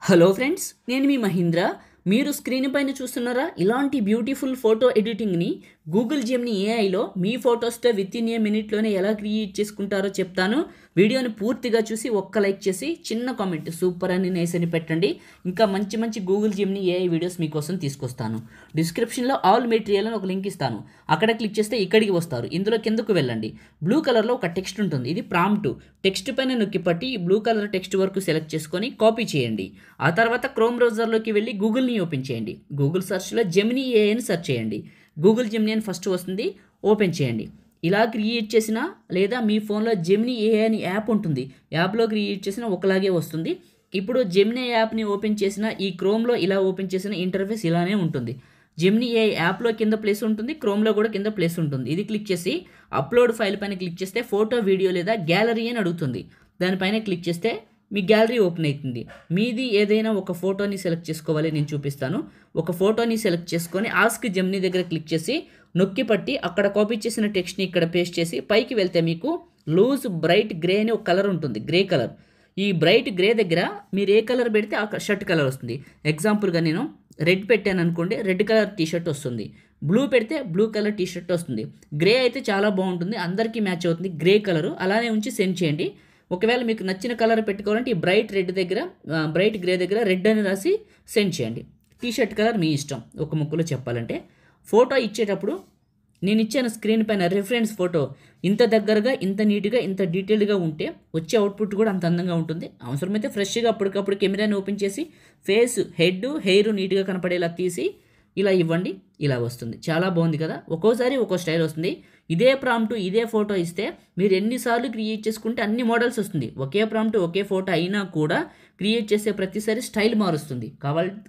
Hello friends, నేను మీ మహీంద్ర. మీరు screen పైన చూస్తున్నారా? ఇలాంటి బ్యూటిఫుల్ ఫోటో ఎడిటింగ్ని గూగుల్ జెమినీ ఏఐలో మీ ఫొటోస్తో విత్ ఇన్ ఏ మినిట్లోనే ఎలా క్రియేట్ చేసుకుంటారో చెప్తాను. వీడియోని పూర్తిగా చూసి ఒక్క లైక్ చేసి చిన్న కామెంట్ సూపర్ అని నైస్ అని పెట్టండి. ఇంకా మంచి మంచి గూగుల్ జెమినీ ఏఐ వీడియోస్ మీకోసం తీసుకొస్తాను. డిస్క్రిప్షన్లో ఆల్ మెటీరియల్ అని ఒక లింక్ ఇస్తాను. అక్కడ క్లిక్ చేస్తే ఇక్కడికి వస్తారు. ఇందులో కిందకు వెళ్ళండి. బ్లూ కలర్లో ఒక టెక్స్ట్ ఉంటుంది. ఇది ప్రాంప్ట్. టెక్స్ట్ పైన నొక్కి పట్టి ఈ బ్లూ కలర్ టెక్స్ట్ వరకు సెలెక్ట్ చేసుకొని కాపీ చేయండి. ఆ తర్వాత క్రోమ్ బ్రౌజర్లోకి వెళ్ళి గూగుల్ని ఓపెన్ చేయండి. గూగుల్ సెర్చ్లో జెమినీ ఏఐ అని సెర్చ్ చేయండి. గూగుల్ జెమినీ అని ఫస్ట్ వస్తుంది, ఓపెన్ చేయండి. ఇలా క్రియేట్ చేసిన లేదా మీ ఫోన్లో జెమినీ ఏఐ అని యాప్ ఉంటుంది, యాప్లో క్రియేట్ చేసిన ఒకలాగే వస్తుంది. ఇప్పుడు జెమినీ యాప్ని ఓపెన్ చేసిన ఈ క్రోమ్లో ఇలా ఓపెన్ చేసిన ఇంటర్ఫేస్ ఇలానే ఉంటుంది. జెమినీ ఏఐ యాప్లో కింద ప్లేస్ ఉంటుంది, క్రోమ్లో కూడా కింద ప్లేస్ ఉంటుంది. ఇది క్లిక్ చేసి అప్లోడ్ ఫైల్ పైన క్లిక్ చేస్తే ఫోటో, వీడియో లేదా గ్యాలరీ అని అడుగుతుంది. దానిపైన క్లిక్ చేస్తే మీ గ్యాలరీ ఓపెన్ అవుతుంది. మీది ఏదైనా ఒక ఫోటోని సెలెక్ట్ చేసుకోవాలి, నేను చూపిస్తాను. ఒక ఫోటోని సెలెక్ట్ చేసుకొని ఆస్క్ జెమినీ దగ్గర క్లిక్ చేసి నొక్కి పట్టి అక్కడ కాపీ చేసిన టెక్స్ట్ని ఇక్కడ పేస్ట్ చేసి పైకి వెళ్తే మీకు లూజ్ బ్రైట్ గ్రే అనే ఒక కలర్ ఉంటుంది, గ్రే కలర్. ఈ బ్రైట్ గ్రే దగ్గర మీరు ఏ కలర్ పెడితే ఆ షర్ట్ కలర్ వస్తుంది. ఎగ్జాంపుల్గా నేను రెడ్ పెట్టాను అనుకోండి, రెడ్ కలర్ టీషర్ట్ వస్తుంది. బ్లూ పెడితే బ్లూ కలర్ టీషర్ట్ వస్తుంది. గ్రే అయితే చాలా బాగుంటుంది, అందరికీ మ్యాచ్ అవుతుంది గ్రే కలరు. అలానే ఉంచి సెండ్ చేయండి. ఒకవేళ మీకు నచ్చిన కలర్ పెట్టుకోవాలంటే ఈ బ్రైట్ రెడ్ దగ్గర, బ్రైట్ గ్రే దగ్గర రెడ్ అని రాసి సెండ్ చేయండి. టీషర్ట్ కలర్ మీ ఇష్టం. ఒక ముక్కలో చెప్పాలంటే ఫోటో ఇచ్చేటప్పుడు నేను ఇచ్చిన స్క్రీన్ పైన రిఫరెన్స్ ఫోటో ఇంత దగ్గరగా, ఇంత నీట్గా, ఇంత డీటెయిల్డ్గా ఉంటే వచ్చే అవుట్పుట్ కూడా అంత అందంగా ఉంటుంది. అవసరమైతే ఫ్రెష్గా అప్పటికప్పుడు కెమెరాని ఓపెన్ చేసి ఫేస్, హెడ్, హెయిర్ నీట్గా కనపడేలా తీసి ఇలా ఇవ్వండి, ఇలా వస్తుంది. చాలా బాగుంది కదా. ఒక్కోసారి ఒక్కో స్టైల్ వస్తుంది. ఇదే ప్రాంప్ట్, ఇదే ఫోటో ఇస్తే మీరు ఎన్నిసార్లు క్రియేట్ చేసుకుంటే అన్ని మోడల్స్ వస్తుంది. ఒకే ప్రాంప్ట్, ఒకే ఫోటో అయినా కూడా క్రియేట్ చేసే ప్రతిసారి స్టైల్ మారుస్తుంది.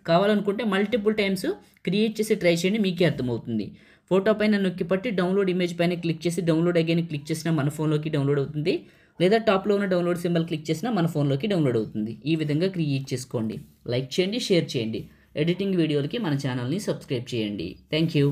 కావాలనుకుంటే మల్టిపుల్ టైమ్స్ క్రియేట్ చేసి ట్రై చేయండి, మీకే అర్థమవుతుంది. ఫోటో పైన నొక్కి పట్టి డౌన్లోడ్ ఇమేజ్ పైన క్లిక్ చేసి డౌన్లోడ్ అగైన్ క్లిక్ చేసినా మన ఫోన్లోకి డౌన్లోడ్ అవుతుంది. లేదా టాప్లో ఉన్న డౌన్లోడ్ సింబల్ క్లిక్ చేసినా మన ఫోన్లోకి డౌన్లోడ్ అవుతుంది. ఈ విధంగా క్రియేట్ చేసుకోండి. లైక్ చేయండి, షేర్ చేయండి. ఎడిటింగ్ వీడియోలకి మన ఛానల్ని సబ్స్క్రైబ్ చేయండి. Thank you.